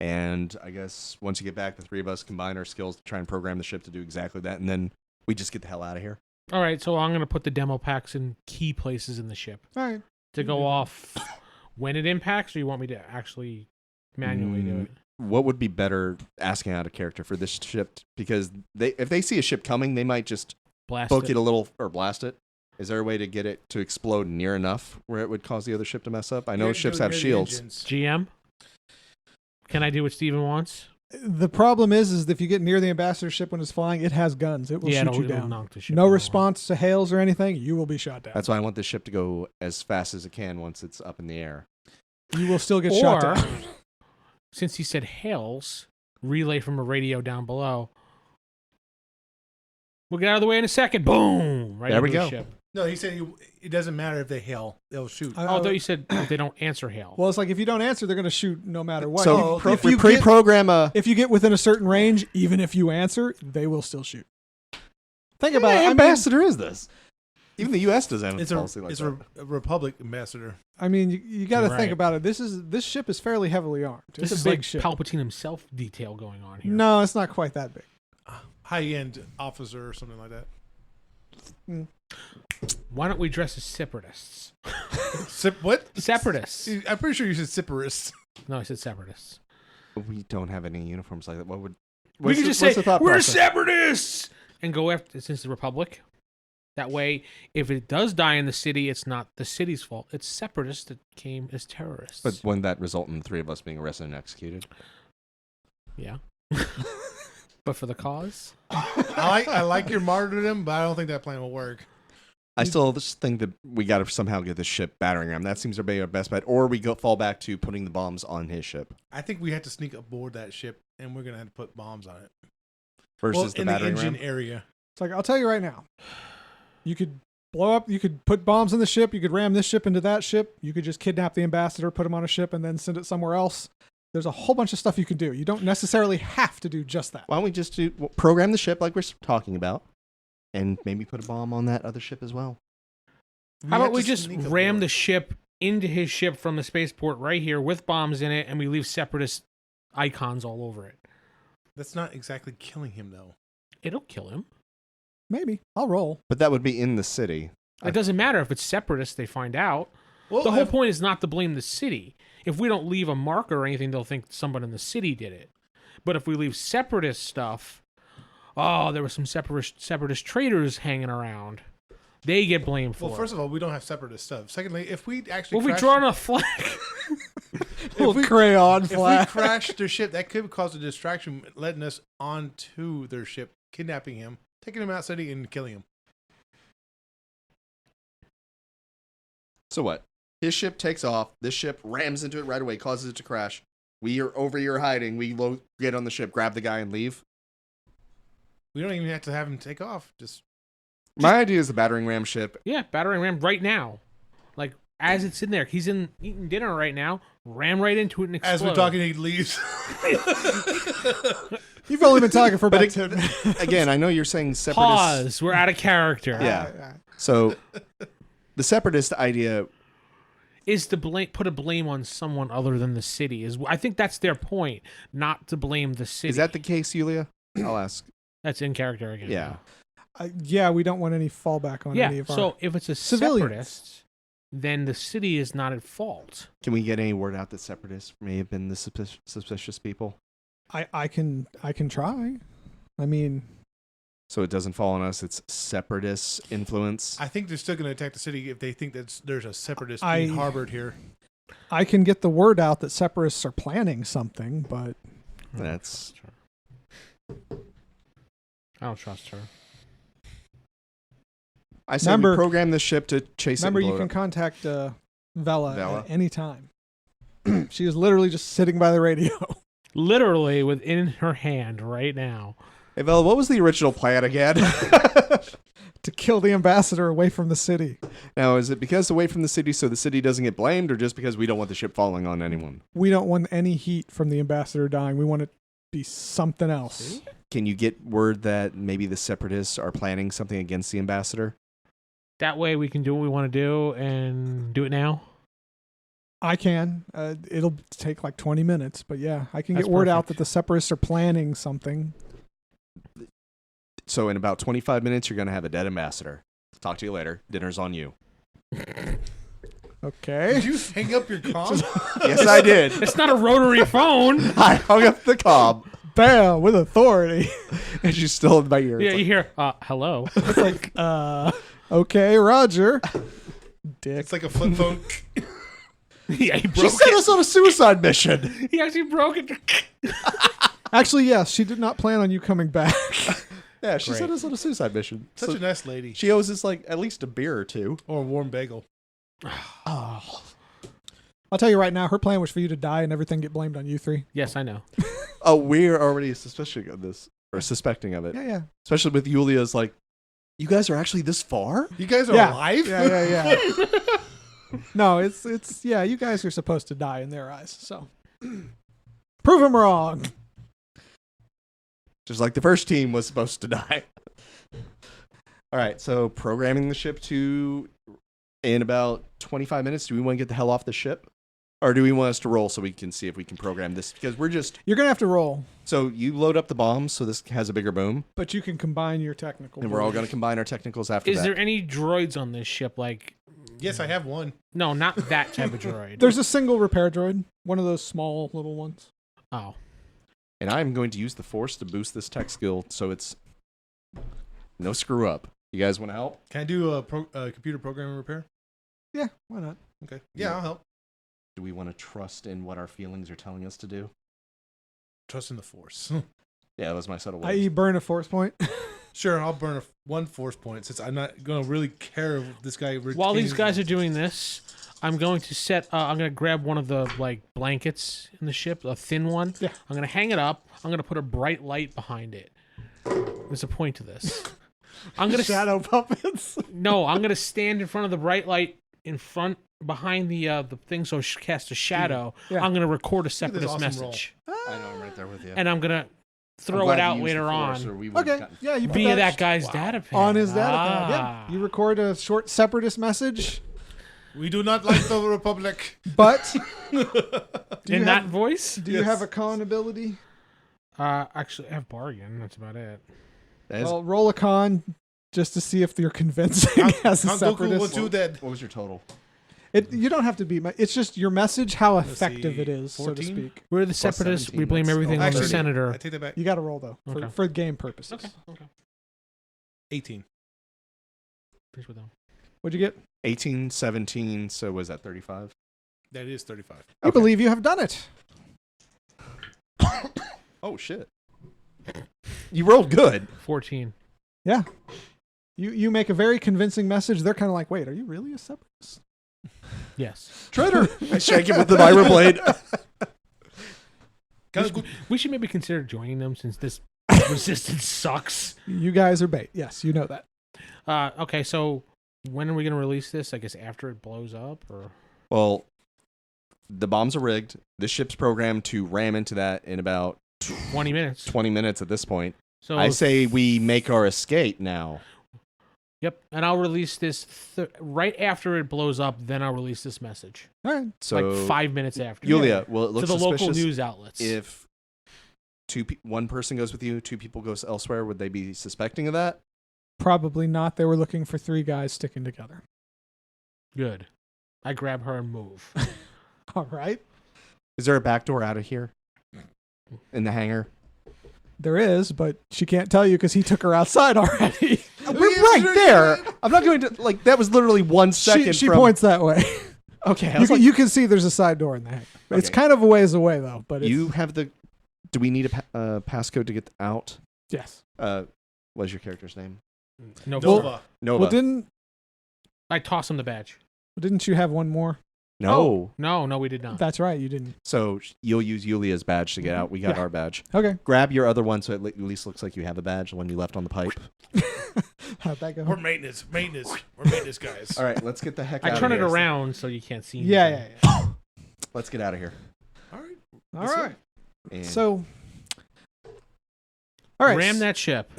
And I guess once you get back, the 3 of us combine our skills to try and program the ship to do exactly that, and then we just get the hell out of here. All right, so I'm going to put the demo packs in key places in the ship All right. to go off when it impacts, or you want me to actually manually do it? What would be better asking out a character for this ship? Because if they see a ship coming, they might just Blast poke it. it a little or blast it. Is there a way to get it to explode near enough where it would cause the other ship to mess up? I know Near- ships near have the shields. engines. GM? Can I do what Steven wants? The problem is if you get near the ambassador ship when it's flying, it has guns. It will shoot you it'll down. knock the ship No down. response to hails or anything, you will be shot down. That's why I want this ship to go as fast as it can once it's up in the air. You will still get shot Or, down. since he said hails, relay from a radio down below. We'll get out of the way in a second. Boom! Right There we into the go. ship. No, he said it doesn't matter if they hail; they'll shoot. I- Although you said they don't answer hail. Well, it's like if you don't answer, they're going to shoot no matter what. So If- pro- if we you get- pre-program a. if you get within a certain range, even if you answer, they will still shoot. Think about it. ambassador is this? Even the U.S. doesn't have a It's policy like that. a Republic ambassador. I mean, you got to You're think right. about it. This ship is fairly heavily armed. It's This is a big like ship. Palpatine himself detail going on here. No, it's not quite that big. High-end officer or something like that. Why don't we dress as separatists? What? Separatists. I'm pretty sure you said separatists. No, I said separatists. We don't have any uniforms like that. What would? We what's could the- just what's say the thought we're process? separatists and go after since the Republic. That way, if it does die in the city, it's not the city's fault. It's separatists that came as terrorists. But wouldn't that result in the 3 of us being arrested and executed? yeah. But for the cause, I like your martyrdom, but I don't think that plan will work. I still just think that we got to somehow get this ship battering ram. That seems to be our best bet. Or we fall back to putting the bombs on his ship I think we have to sneak aboard that ship, and we're gonna have to put bombs on it. versus the in the battering engine ram. area. It's like, I'll tell you right now. You could blow up, you could put bombs in the ship, you could ram this ship into that ship, you could just kidnap the ambassador, put him on a ship, and then send it somewhere else. There's a whole bunch of stuff you can do. You don't necessarily have to do just that. Why don't we just program the ship like we're talking about, and maybe put a bomb on that other ship as well? How have about we to just sneak ram aboard. the ship into his ship from the spaceport right here with bombs in it, and we leave separatist icons all over it? That's not exactly killing him, though. It'll kill him. Maybe. I'll roll. But that would be in the city. It doesn't matter if it's separatists, they find out. Well, The whole point is not to blame the city. If we don't leave a marker or anything, they'll think someone in the city did it. But if we leave separatist stuff, there were some separatist traitors hanging around. They get blamed for Well, first of all, we don't have separatist stuff. Secondly, if we actually if we crash- draw on a flag. Little crayon if we flag. crash their ship, that could cause a distraction, letting us onto their ship, kidnapping him, taking him out city, and killing him. So what? His ship takes off. This ship rams into it right away, causes it to crash. We are over here hiding. We get on the ship, grab the guy, and leave. We don't even have to have him take off. Just My idea is the battering ram ship. Yeah, battering ram right now. Like, as it's in there. He's eating dinner right now. Ram right into it and explode. as we're talking, he leaves. You've only been talking for about But 10 minutes. Again, I know you're saying separatist. Pause. We're out of character. Yeah. So the separatist idea. Is to put a blame on someone other than the city. I think that's their point, not to blame the city. Is that the case, Yulia? I'll ask. That's in character again. Yeah. Yeah, we don't want any fallback on any Yeah. of our... So if it's a civilians. separatist, then the city is not at fault. Can we get any word out that separatists may have been the suspicious people? I can try. I mean, So it doesn't fall on us. It's separatist influence. I think they're still going to attack the city if they think that there's a separatist I- being harbored here. I can get the word out that separatists are planning something, but That's I don't trust her. I say Remember- we program the ship to chase remember it. And you blow can contact Vela Vela? at any time. She is literally just sitting by the radio. Literally within her hand right now. Hey, Vela, what was the original plan again? To kill the ambassador away from the city. Now, is it because away from the city so the city doesn't get blamed, or just because we don't want the ship falling on anyone? We don't want any heat from the ambassador dying. We want it to be something else. Can you get word that maybe the separatists are planning something against the ambassador? That way we can do what we want to do and do it now. I can. It'll take like 20 minutes, but yeah, I can That's get word out perfect. that the separatists are planning something. So in about 25 minutes, you're going to have a dead ambassador. Talk to you later. Dinner's on you. Okay. Did you hang up your comm? Yes, I did. It's not a rotary phone. I hung up the comm, Bam, with authority. and she's still in my ear. Yeah, It's you hear, hello. It's like, okay, Roger. Dick. It's like a flip phone. Yeah, he she broke sent it. us on a suicide mission. He actually broke it. Actually, yes, she did not plan on you coming back. Yeah, she Great. sent us on a suicide mission. Such So a nice lady. she owes us like at least a beer or two. Or a warm bagel. Oh. I'll tell you right now, her plan was for you to die and everything get blamed on you three. Yes, I know. Oh, we're already suspicious of this, or suspecting of it. Yeah. Especially with Yulia's like, you guys are actually this far? You guys are Yeah. alive? Yeah. No, it's yeah, you guys are supposed to die in their eyes, so. Prove them wrong. Just like the first team was supposed to die. All right, so programming the ship to in about 25 minutes. Do we want to get the hell off the ship? Or do we want us to roll so we can see if we can program this? Because we're just... You're going to have to roll, So you load up the bombs so this has a bigger boom. but you can combine your technical. And we're all abilities. going to combine our technicals after Is that. there any droids on this ship? Like, Yes, I have one. no, not that type of droid. There's a single repair droid, one of those small little ones. Oh. And I'm going to use the Force to boost this tech skill so it's no screw up. You guys want to help? Can I do a computer programming repair? Yeah, why not? Okay. Yeah, I'll help. Do we want to trust in what our feelings are telling us to do? Trust in the force. Yeah, that was my subtle I.e. words. burn a force point. Sure, I'll burn one force point since I'm not going to really care if this guy. While these guys are doing this, I'm going to set. I'm going to grab one of the blankets in the ship, a thin one. Yeah. I'm going to hang it up. I'm going to put a bright light behind it. There's a point to this. I'm going to shadow puppets. No, I'm going to stand in front of the bright light behind the thing, so cast a shadow. Yeah. I'm going to record a at this separatist awesome message, I know, I'm right there with you. and I'm going to throw it out later on Okay, yeah, you put via that guy's data pad. on his data pad. Yeah, you record a short separatist message, We do not like the Republic. but In that voice? do you have a con ability? Actually, I have bargain. That's about it. Well, roll a con just to see if you're convincing as a Count Dooku separatist. was too dead. What was your total? You don't have to be. It's just your message, how Let's effective see, it is, so to 14? speak. We're the separatists. 17, We blame that's- everything on the Actually, senator. I take that back. You got to roll though Okay. for game purposes. Okay. 18. Please with them. What'd you get? 18, 17, so was that 35? That is 35. You believe you have done it. Oh, shit. You rolled good. 14. Yeah. You make a very convincing message. They're kind of like, wait, are you really a separatist? Yes. Traitor. I shake him with the vibroblade. We should maybe consider joining them since this resistance sucks. You guys are bait. Yes, you know that. Okay, so when are we going to release this? I guess after it blows up, or Well, the bombs are rigged. This ship's programmed to ram into that in about 20 minutes. 20 minutes at this point. So I say we make our escape now. Yep, and I'll release this right after it blows up. Then I'll release this message, All right. So, like 5 minutes after. Yulia, well, it to looks the local suspicious news outlets. if one person goes with you, 2 people goes elsewhere. Would they be suspecting of that? Probably not. They were looking for 3 guys sticking together. Good. I grab her and move. All right. Is there a back door out of here in the hangar? There is, but she can't tell you because he took her outside already. We're right there. I'm not going to that was literally 1 second. She from, points that way. Okay, I You was can, like, you can see there's a side door in the hangar. It's Okay. kind of a ways away though. But it's, you have the. Do we need a passcode to get out? yes. What's your character's name? No. Nova. Nova. Well, I toss him the badge. didn't you have one more? no. No, we did not. That's right. You didn't. So you'll use Yulia's badge to get out. We got Yeah. our badge. Okay. Grab your other one so it at least looks like you have a badge, the one you left on the pipe. How'd that go? We're maintenance. Maintenance. We're maintenance guys. All right, let's get the heck I out turn of it here. around so you can't see. Yeah, anything. yeah, yeah. Let's get out of here. All right. All Let's right. And So. All right. Ram that ship.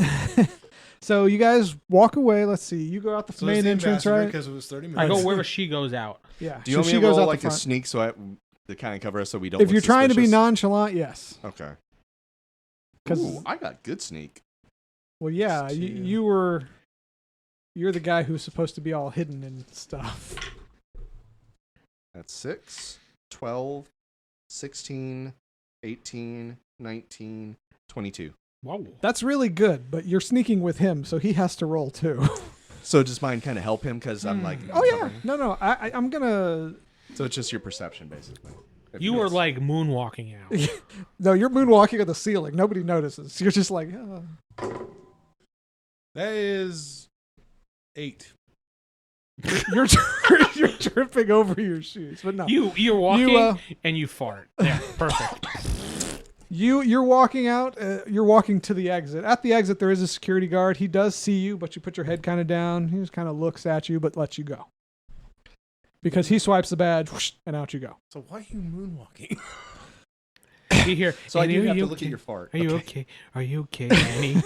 So you guys walk away. Let's see. You go out the So main entrance, right? Because it was 30 I minutes. go wherever she goes out. Yeah. do you so want me she to goes roll out like the a front. sneak to kind of cover us so we don't If look you're trying to be suspicious? nonchalant, yes. Okay. 'Cause- Ooh, I got good sneak. Well, yeah, Let's see. you're the guy who's supposed to be all hidden and stuff. That's 6, 12, 16, 18, 19, 22. Whoa. That's really good, but you're sneaking with him, so he has to roll too. So does mine kind of help him because I'm like, Oh yeah, covering- no, I'm gonna. So it's just your perception basically. If You were miss. like moonwalking out. No, you're moonwalking on the ceiling. Nobody notices. You're just like, That is 8. you're you're tripping over your shoes, but no. You're walking You, and you fart. Yeah, perfect. You're walking out. You're walking to the exit. At the exit, there is a security guard. He does see you, but you put your head kind of down. He just kind of looks at you, but lets you go. Because he swipes the badge, whoosh, and out you go. So why are you moonwalking? You hear? So I "Annie, do are have you to look okay? at your fart. Are you okay? Are you okay, Annie?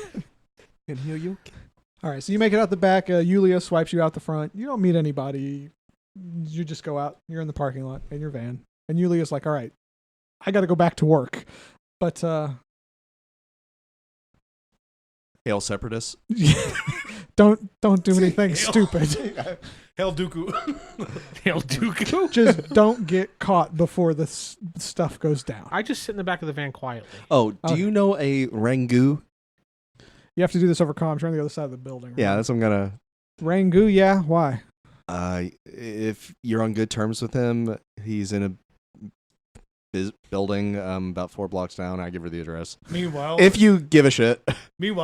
And here you. All right, so you make it out the back. Yulia swipes you out the front. You don't meet anybody. You just go out. You're in the parking lot in your van, and Yulia's like, "All right, I got to go back to work." But Hail separatists. don't do anything stupid. Hell Dooku. Hail Dooku. Just don't get caught before the stuff goes down. I just sit in the back of the van quietly. Oh, do Okay. you know a Rangu? You have to do this over comms. You're on the other side of the building. Yeah, that's what I'm gonna. Rangu, yeah. Why? If you're on good terms with him, he's in a building about 4 blocks down. I give her the address. Meanwhile, If you give a shit. in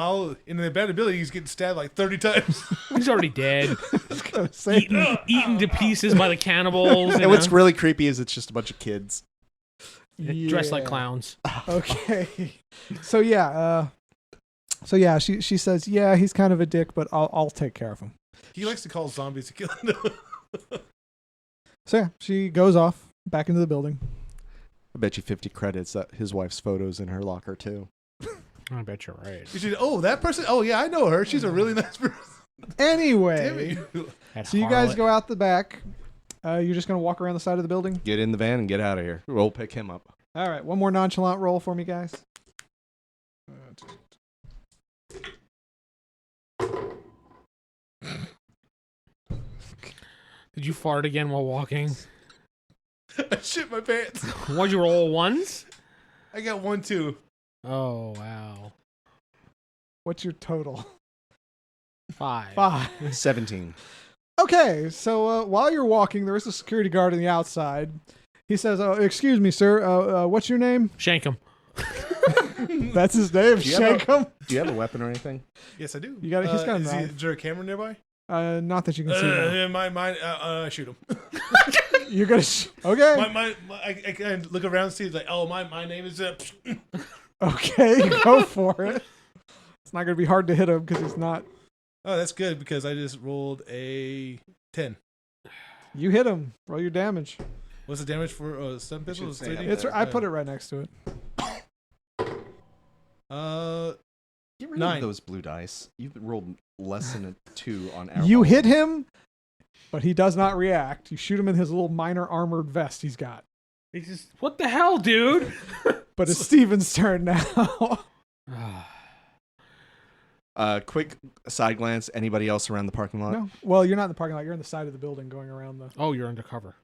the abandoned building, he's getting stabbed like 30 times. He's already dead. Say, Eaten to pieces by the cannibals. And what's really creepy is it's just a bunch of kids. Dressed like yeah. clowns. Okay. So yeah, she says, yeah, he's kind of a dick, but I'll take care of him. He likes to call zombies to kill him. So yeah, she goes off back into the building. I bet you 50 credits that his wife's photos in her locker too. I bet you're right. That person? Oh, yeah, I know her. She's a really nice person. Anyway, That so you guys harlot. go out the back. You're just gonna walk around the side of the building. Get in the van and get out of here. We'll pick him up. All right, one more nonchalant roll for me, guys. Did you fart again while walking? I shit my pants. What'd you roll ones? I got 1, 2. Oh, wow. What's your total? 5. 5. 17. Okay, so while you're walking, there is a security guard on the outside. He says, "Excuse me, sir. What's your name?" Shank him. That's his name. Do you have Shank him. Do you have a weapon or anything? Yes, I do. You got it. He's got a is knife. Is there a camera nearby? Not that you can see. Mine. Shoot him. You're gonna. Okay. I can look around and see. It's like, oh, my name is. Okay, go for it. It's not gonna be hard to hit him because he's not. Oh, that's good because I just rolled a 10. You hit him. Roll your damage. What's the damage for stun pistol? say that. It's. I put it right next to it. Get rid 9. of those blue dice. You've rolled less than a 2 on arrow. You hit him, but he does not react. You shoot him in his little minor armored vest he's got. He's just, what the hell, dude? But it's Steven's turn now. Quick side glance. Anybody else around the parking lot? No. Well, you're not in the parking lot. You're on the side of the building going around the. Oh, you're undercover.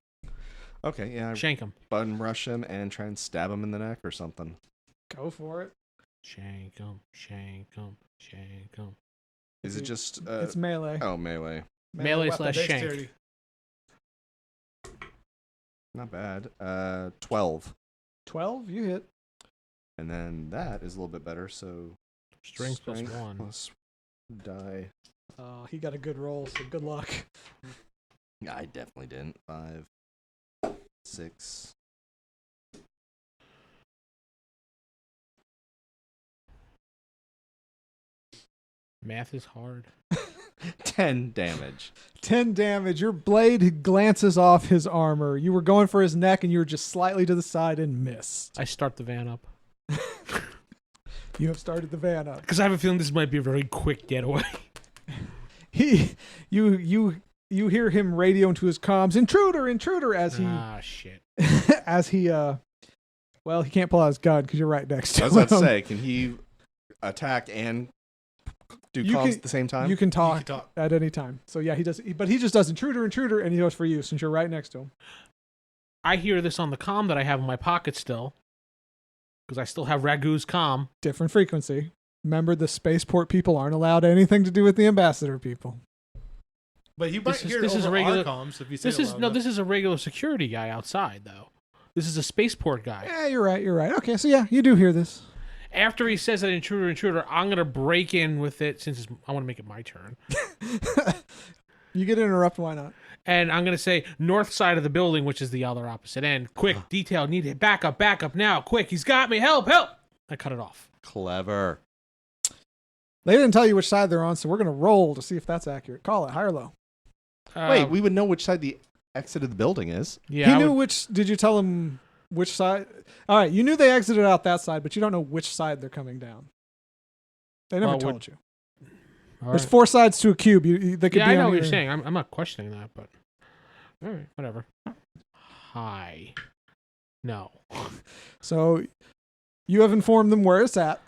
Okay, yeah. Shank him. Button rush him and try and stab him in the neck or something. Go for it. Shank him. Shank him. Shank him. Is it just... It's melee. Oh, melee. Melee weapon. slash shank. Dexterity. Not bad. 12. 12. You hit. And then that is a little bit better, so... Strength plus 1. Plus die. He got a good roll, so good luck. I definitely didn't. 5, 6... Math is hard. 10 damage. 10 damage. Your blade glances off his armor. You were going for his neck, and you were just slightly to the side and missed. I start the van up. You have started the van up. Because I have a feeling this might be a very quick getaway. You hear him radio into his comms, "Intruder, intruder!" as he Shit. as he well, he can't pull out his gun because you're right next to I him. was about to say, can he attack and do You comms can- at the same time? You can You talk can talk. at any time. So yeah, he does. But he just does intruder, intruder, and he goes for you since you're right next to him. I hear this on the comm that I have in my pocket still. Because I still have Ragu's comm. Different frequency. Remember, the spaceport people aren't allowed anything to do with the ambassador people. But you might This is- hear this it is over a regular- our comms if you say This it is loud no. enough. This is a regular security guy outside, though. This is a spaceport guy. Yeah, you're right. You're right. Okay, so yeah, you do hear this. After he says that intruder, intruder, I'm gonna break in with it since I want to make it my turn, You get interrupt. Why not? and I'm gonna say north side of the building, which is the other opposite end. Quick, detail needed. Back up now. Quick, he's got me. Help! I cut it off. Clever. They didn't tell you which side they're on, so we're gonna roll to see if that's accurate. Call it high or low. Wait, we would know which side the exit of the building is. Yeah, He I knew would- which. Did you tell him which side? All right, you knew they exited out that side, but you don't know which side they're coming down. They never Well, told you. All There's right. 4 sides to a cube. They could Yeah, be I know on what you're either- saying. I'm not questioning that, but all right, whatever. Hi. No. So you have informed them where it's at.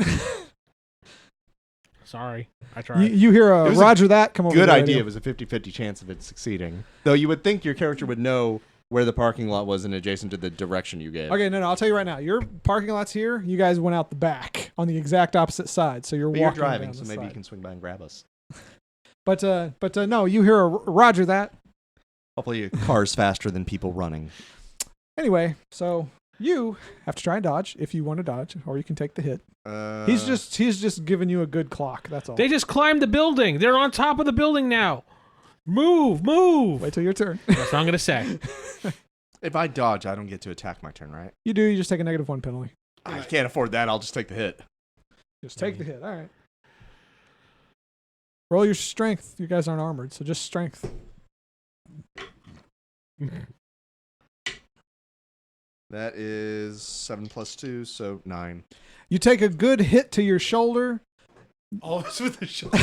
Sorry, I tried. you hear It a was a Roger that come over. Good the idea. radio. It was a 50-50 chance of it succeeding. Though you would think your character would know where the parking lot was and adjacent to the direction you gave. Okay, no, I'll tell you right now. Your parking lot's here. You guys went out the back on the exact opposite side, so you're But you're walking driving, down so the maybe you side. can swing by and grab us. But no, you hear a Roger that. Hopefully your car's faster than people running. Anyway, so You have to try and dodge if you want to dodge, or you can take the hit. Uh, He's just giving you a good clock. That's all. They just climbed the building. They're on top of the building now. Move. Wait till your turn. That's what I'm going to say. If I dodge, I don't get to attack my turn, right? You do. You just take a -1 penalty. I can't afford that. I'll just take the hit. Just take the hit. All right. Roll your strength. You guys aren't armored, so just strength. That is 7 + 2, so 9. You take a good hit to your shoulder. Always with the shoulder.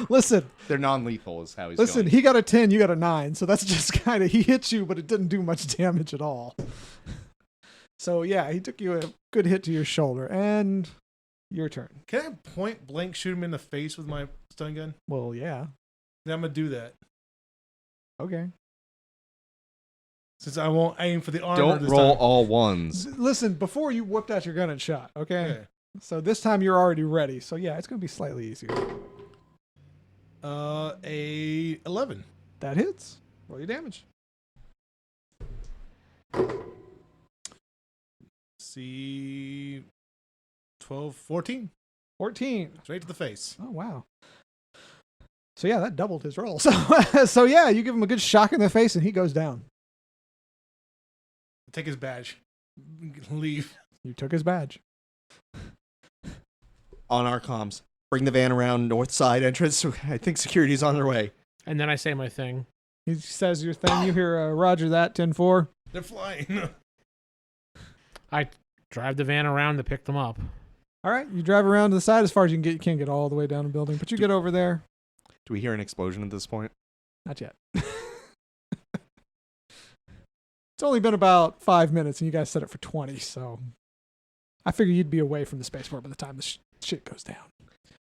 Listen, They're non-lethal, is how he's going. he got a 10, you got a 9, so that's just kind of, he hit you, but it didn't do much damage at all. So yeah, he took you a good hit to your shoulder, and your turn. Can I point blank shoot him in the face with my stun gun? Well, yeah. Then I'm gonna do that. Okay. Since I won't aim for the armor. Don't this roll time. all ones. Listen, before you whipped out your gun and shot, okay? Okay. So this time you're already ready. So yeah, it's going to be slightly easier. A 11. That hits. Roll your damage. See, 12, 14. 14. Straight to the face. Oh, wow. So yeah, that doubled his roll. So yeah, you give him a good shock in the face and he goes down. Take his badge. Leave. You took his badge. On our comms. Bring the van around north side entrance. I think security's on their way. And then I say my thing. He says your thing. You hear Roger that, 10-4. They're flying. I drive the van around to pick them up. All right, you drive around to the side as far as you can get. You can't get all the way down the building, but you get over there. Do we hear an explosion at this point? Not yet. It's only been about 5 minutes, and you guys set it for 20, so I figure you'd be away from the spaceport by the time the shit goes down.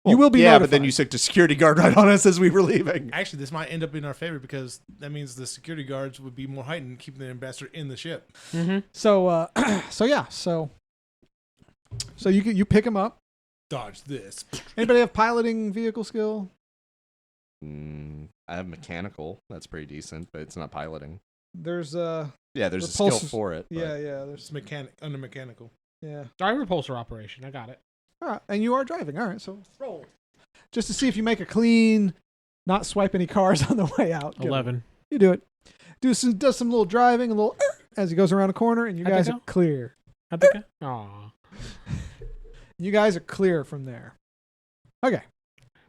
You will be Yeah, notified. but then you stick to security guard right on us as we were leaving. Actually, this might end up in our favor because that means the security guards would be more heightened, keeping the ambassador in the ship. Mm-hmm. So, so you pick him up. Dodge this. Anybody have piloting vehicle skill? I have mechanical. That's pretty decent, but it's not piloting. There's Yeah, there's The a skill pulses- for it. but- yeah, It's under mechanical. yeah. Drive repulsor operation. I got it. All right, and you are driving. All right, so roll just to see if you make a clean, not swipe any cars on the way out. Good. 11. You do it. Does some little driving, a little as he goes around a corner, and you How'd that guys go? are clear. How'd that go? Aw. You guys are clear from there. Okay.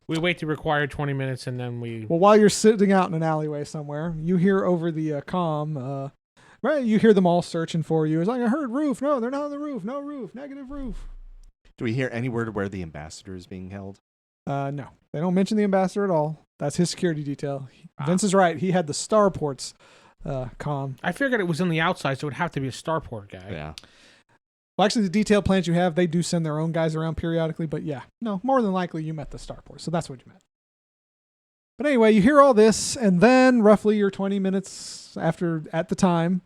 We wait the required 20 minutes and then we... Well, while you're sitting out in an alleyway somewhere, you hear over the comm, right? You hear them all searching for you. It's like, I heard roof. No, they're not on the roof. No roof. Negative roof. Do we hear any word where the ambassador is being held? No, they don't mention the ambassador at all. That's his security detail. Vince is right. He had the starports comm. I figured it was on the outside, so it would have to be a starport guy. Yeah. Well, actually, the detailed plans you have, they do send their own guys around periodically. But yeah, no, more than likely you met the starport. So that's what you met. But anyway, you hear all this, and then roughly your 20 minutes at the time,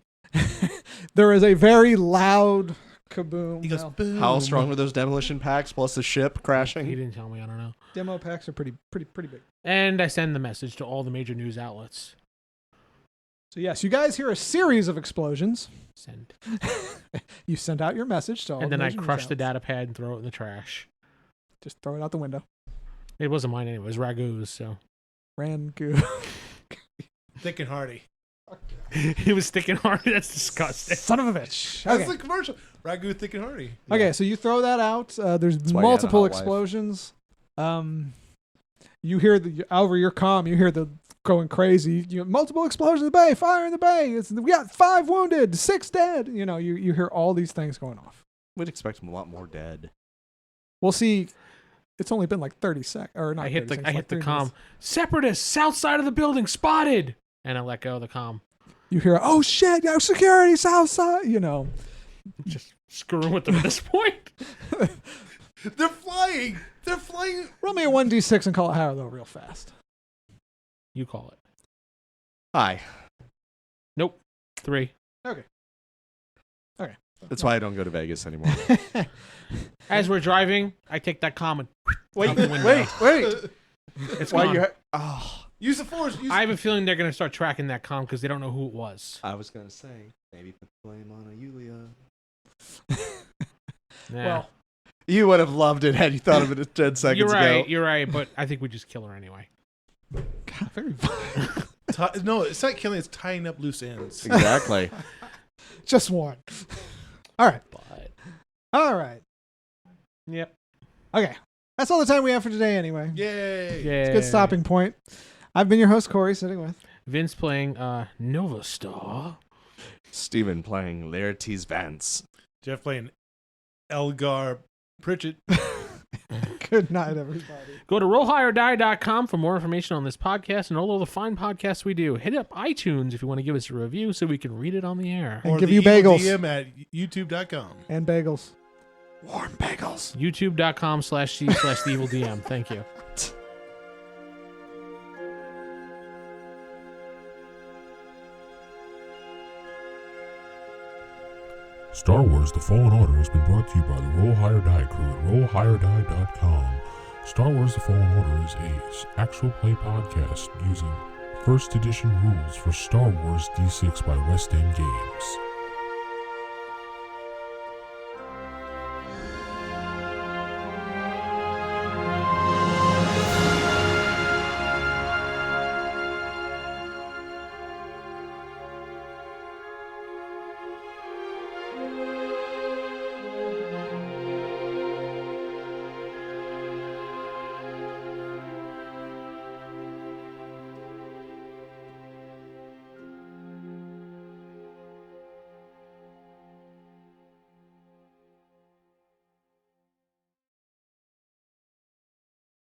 there is a very loud kaboom. He goes, Now, boom. How strong were those demolition packs plus the ship He crashing? didn't tell me. I don't know. demo packs are pretty big. And I send the message to all the major news outlets. So yes, you guys hear a series of explosions. Send. You sent out your message to all And the then I major news crush the outlets. data pad and throw it in the trash. Just throw it out the window. It wasn't mine anyway. It was Ragu's, so. Rangoon. Thick and hearty. He was sticking hard. That's disgusting. Son of a bitch. That's Okay. the commercial. Ragu, thick and hearty. Okay, so you throw that out. There's why you had a multiple hot wife. explosions. You hear over your comm. You hear the going crazy. Multiple explosions in the bay. Fire in the bay. We got 5 wounded, 6 dead. You hear all these things going off. We'd expect a lot more dead. We'll see. It's only been like 30 seconds, or not. I hit 30 the seconds, I like hit the 3 comm. minutes. Separatists, south side of the building, spotted. And I let go of the comm. You hear, oh shit, yo, security, south side. Just screwing with them at this point. They're flying. They're flying. Roll me a 1d6 and call it higher though, real fast. You call it. Hi. Nope. 3. Okay. That's why I don't go to Vegas anymore. As we're driving, I take that comm and wait, out the window. wait. It's Why gone. you? Oh, Use the force. I have a feeling they're going to start tracking that comm because they don't know who it was. I was gonna say maybe put the blame on a Yulia. Nah. Well, You would have loved it had you thought of it 10 seconds you're right. ago. You're right. But I think we just kill her anyway. God, very fun. No, it's not killing. It's tying up loose ends. Exactly. Just one. All right. But All right. yep. Okay. That's all the time we have for today anyway. Yay! Yeah. It's a good stopping point. I've been your host, Corey, sitting with. Vince playing Novastar. Steven playing Laertes Vance. Jeff playing Elgar Pritchett. Good night, everybody. Go to rollhighordie.com for more information on this podcast and all of the fine podcasts we do. Hit up iTunes if you want to give us a review so we can read it on the air. And Or give the you evil bagels. DM at youtube.com. And bagels. Warm bagels. YouTube.com/C/TheEvilDM. Thank you. Star Wars The Fallen Order has been brought to you by the Roll Higher Die crew at rollhigherdie.com. Star Wars The Fallen Order is a actual play podcast using first edition rules for Star Wars D6 by West End Games.